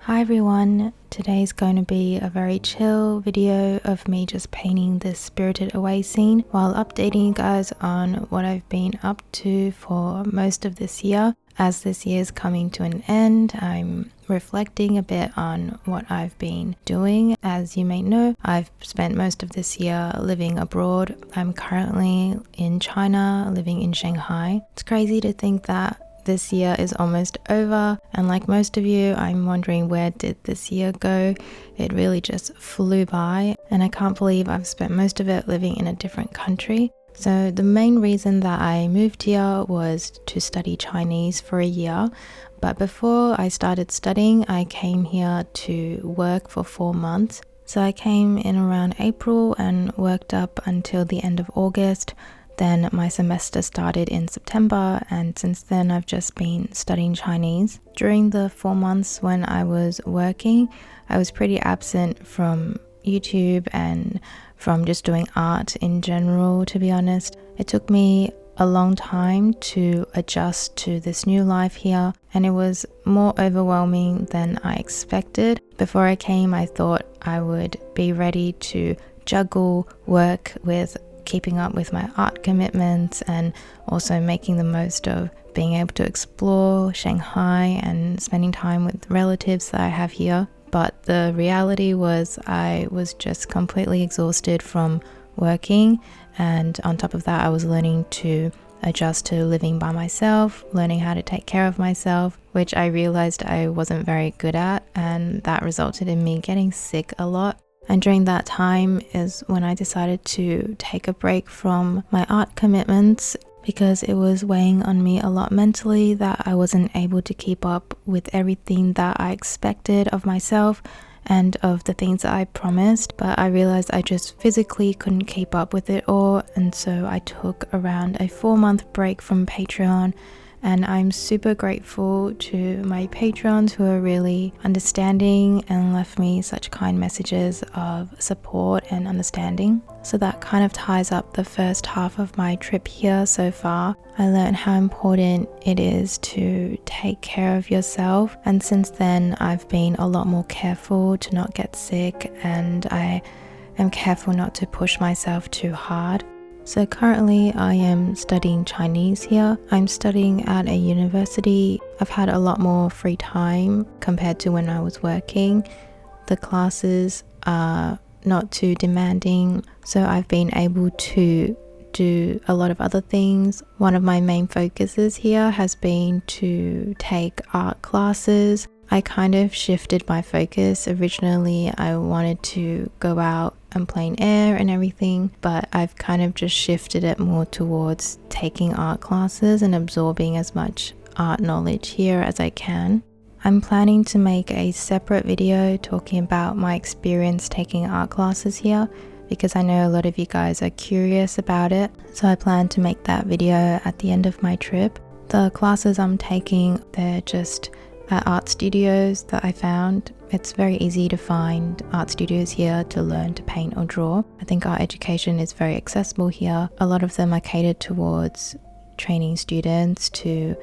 Hi everyone, today's going to be a very chill video of me just painting this Spirited Away scene while updating you guys on what I've been up to for most of this year. As this year is coming to an end, I'm reflecting a bit on what I've been doing. As you may know, I've spent most of this year living abroad. I'm currently in China, living in Shanghai. It's crazy to think that this year is almost over, and like most of you, I'm wondering, where did this year go? It really just flew by, and I can't believe I've spent most of it living in a different country. So the main reason that I moved here was to study Chinese for a year, but before I started studying, I came here to work for 4 months. So I came in around April and worked up until the end of August. Then my semester started in September, and since then I've just been studying Chinese. During the 4 months when I was working, I was pretty absent from YouTube and from just doing art in general, to be honest. It took me a long time to adjust to this new life here, and it was more overwhelming than I expected. Before I came, I thought I would be ready to juggle work with keeping up with my art commitments and also making the most of being able to explore Shanghai and spending time with relatives that I have here. But the reality was I was just completely exhausted from working, and on top of that I was learning to adjust to living by myself, learning how to take care of myself, which I realized I wasn't very good at, and that resulted in me getting sick a lot. And during that time is when I decided to take a break from my art commitments, because it was weighing on me a lot mentally that I wasn't able to keep up with everything that I expected of myself and of the things that I promised. But I realized I just physically couldn't keep up with it all, and so I took around a 4-month break from Patreon. And I'm super grateful to my patrons who are really understanding and left me such kind messages of support and understanding. So that kind of ties up the first half of my trip here so far. I learned how important it is to take care of yourself, and since then I've been a lot more careful to not get sick, and I am careful not to push myself too hard. So currently I am studying Chinese here. I'm studying at a university. I've had a lot more free time compared to when I was working. The classes are not too demanding, so I've been able to do a lot of other things. One of my main focuses here has been to take art classes. I kind of shifted my focus. Originally I wanted to go out and plein air and everything, but I've kind of just shifted it more towards taking art classes and absorbing as much art knowledge here as I can. I'm planning to make a separate video talking about my experience taking art classes here, because I know a lot of you guys are curious about it, so I plan to make that video at the end of my trip. The classes I'm taking, they're just at art studios that I found. It's very easy to find art studios here to learn to paint or draw. I think art education is very accessible here. A lot of them are catered towards training students to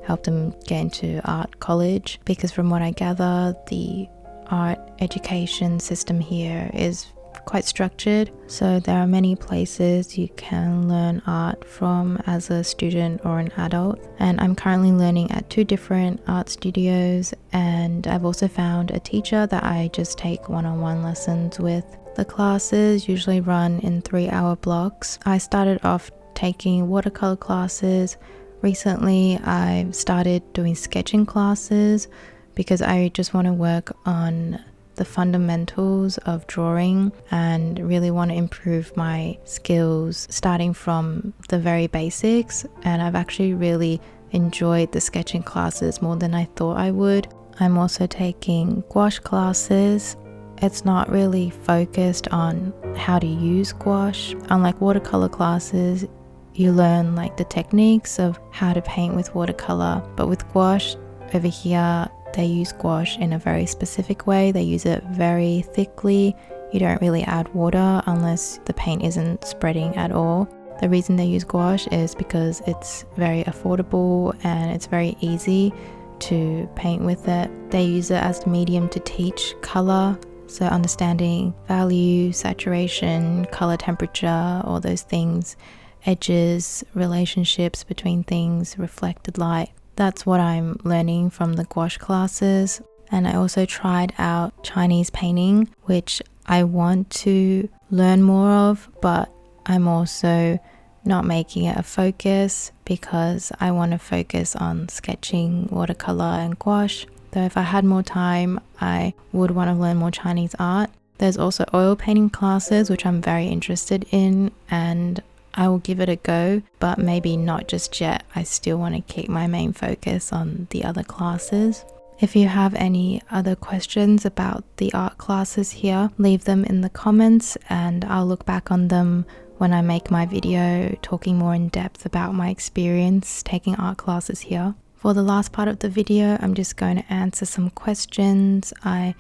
help them get into art college, because from what I gather, the art education system here is quite structured, so there are many places you can learn art from as a student or an adult. And I'm currently learning at 2 different art studios, and I've also found a teacher that I just take one-on-one lessons with. The classes usually run in 3-hour blocks. I started off taking watercolor classes. Recently I've started doing sketching classes because I just want to work on the fundamentals of drawing and really want to improve my skills starting from the very basics. And I've actually really enjoyed the sketching classes more than I thought I would. I'm also taking gouache classes. It's not really focused on how to use gouache. Unlike watercolor classes, you learn like the techniques of how to paint with watercolor, but with gouache over here they use gouache in a very specific way. They use it very thickly. you don't really add water unless the paint isn't spreading at all. The reason they use gouache is because it's very affordable and it's very easy to paint with it. They use it as the medium to teach color, so understanding value, saturation, color temperature, all those things, edges, relationships between things, reflected light. That's what I'm learning from the gouache classes. And I also tried out Chinese painting, which I want to learn more of, but I'm also not making it a focus because I want to focus on sketching, watercolor and gouache. Though if I had more time, I would want to learn more Chinese art. There's also oil painting classes, which I'm very interested in, and I will give it a go, but maybe not just yet. I still want to keep my main focus on the other classes. If you have any other questions about the art classes here, leave them in the comments and I'll look back on them when I make my video talking more in depth about my experience taking art classes here. For the last part of the video, I'm just going to answer some questions. I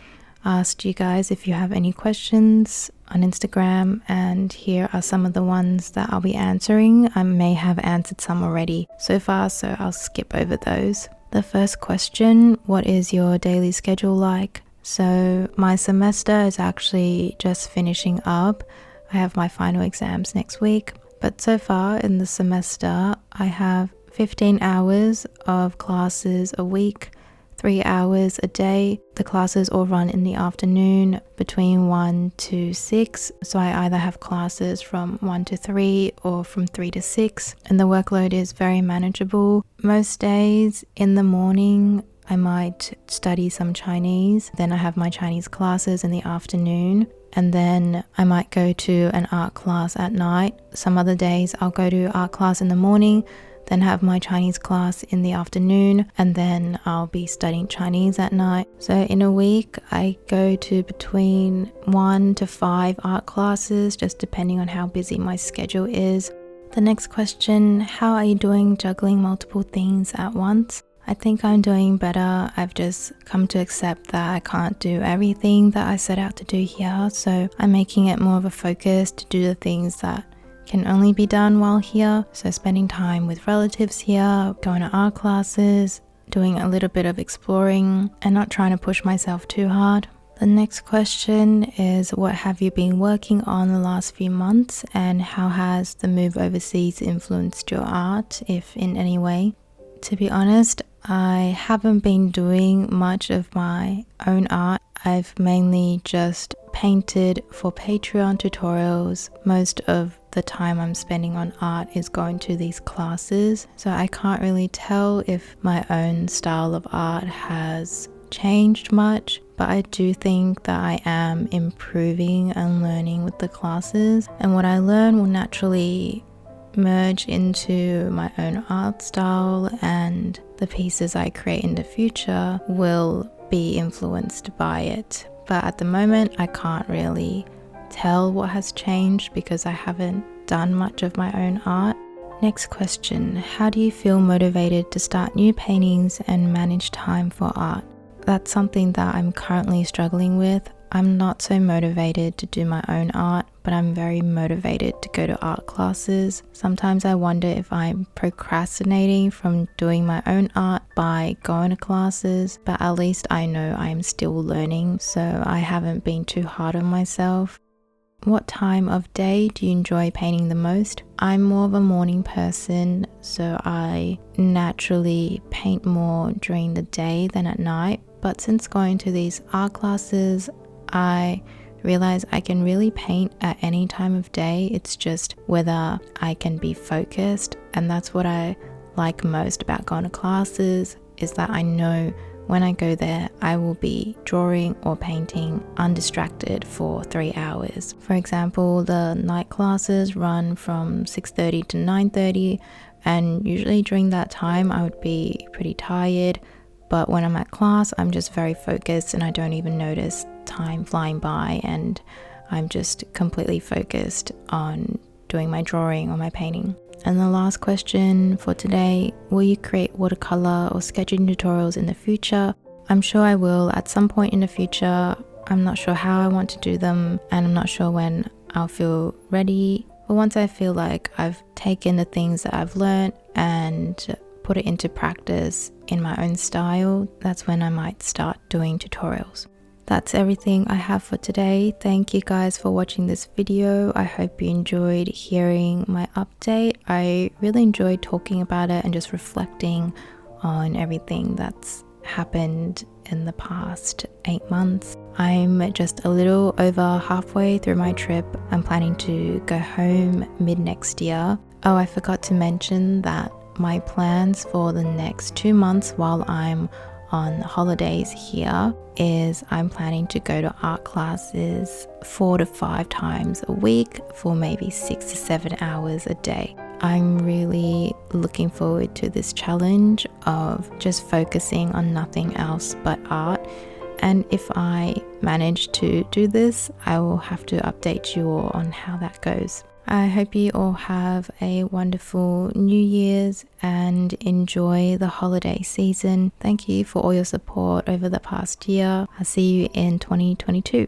asked you guys if you have any questions on Instagram, and here are some of the ones that I'll be answering. I may have answered some already so far, so I'll skip over those. The first question, what is your daily schedule like? So my semester is actually just finishing up. I have my final exams next week, but so far in the semester, I have 15 hours of classes a week, 3 hours a day. The classes all run in the afternoon between 1 to 6. So I either have classes from 1 to 3 or from 3 to 6. And the workload is very manageable. Most days in the morning, I might study some Chinese. Then I have my Chinese classes in the afternoon. And then I might go to an art class at night. Some other days I'll go to art class in the morning, then have my Chinese class in the afternoon, and then I'll be studying Chinese at night. So in a week, I go to between 1 to 5 art classes, just depending on how busy my schedule is. The next question, how are you doing juggling multiple things at once? I think I'm doing better. I've just come to accept that I can't do everything that I set out to do here, so I'm making it more of a focus to do the things that can only be done while here. So spending time with relatives here, going to art classes, doing a little bit of exploring, and not trying to push myself too hard. The next question is, what have you been working on the last few months, and how has the move overseas influenced your art, if in any way? To be honest, I haven't been doing much of my own art. I've mainly just painted for Patreon tutorials. Most of the time I'm spending on art is going to these classes, so I can't really tell if my own style of art has changed much, but I do think that I am improving and learning with the classes, and what I learn will naturally merge into my own art style, and the pieces I create in the future will be influenced by it. But at the moment, I can't really tell what has changed because I haven't done much of my own art. Next question, how do you feel motivated to start new paintings and manage time for art? That's something that I'm currently struggling with. I'm not so motivated to do my own art, but I'm very motivated to go to art classes. Sometimes I wonder if I'm procrastinating from doing my own art by going to classes, but at least I know I'm still learning, so I haven't been too hard on myself. What time of day do you enjoy painting the most? I'm more of a morning person, so I naturally paint more during the day than at night. But since going to these art classes, I realize I can really paint at any time of day. It's just whether I can be focused, and that's what I like most about going to classes, is that I know when I go there I will be drawing or painting undistracted for 3 hours. For example, the night classes run from 6:30 to 9:30, and usually during that time I would be pretty tired, but when I'm at class I'm just very focused and I don't even notice time flying by, and I'm just completely focused on doing my drawing or my painting. And the last question for today, will you create watercolor or sketching tutorials in the future? I'm sure I will at some point in the future. I'm not sure how I want to do them, and I'm not sure when I'll feel ready. But once I feel like I've taken the things that I've learned and put it into practice in my own style, that's when I might start doing tutorials. That's everything I have for today. Thank you guys for watching this video. I hope you enjoyed hearing my update. I really enjoyed talking about it and just reflecting on everything that's happened in the past 8 months. I'm just a little over halfway through my trip. I'm planning to go home mid next year. Oh, I forgot to mention that my plans for the next 2 months while I'm on holidays here is I'm planning to go to art classes 4 to 5 times a week for maybe 6 to 7 hours a day. I'm really looking forward to this challenge of just focusing on nothing else but art. And if I manage to do this, I will have to update you all on how that goes. I hope you all have a wonderful New Year's and enjoy the holiday season. Thank you for all your support over the past year. I'll see you in 2022.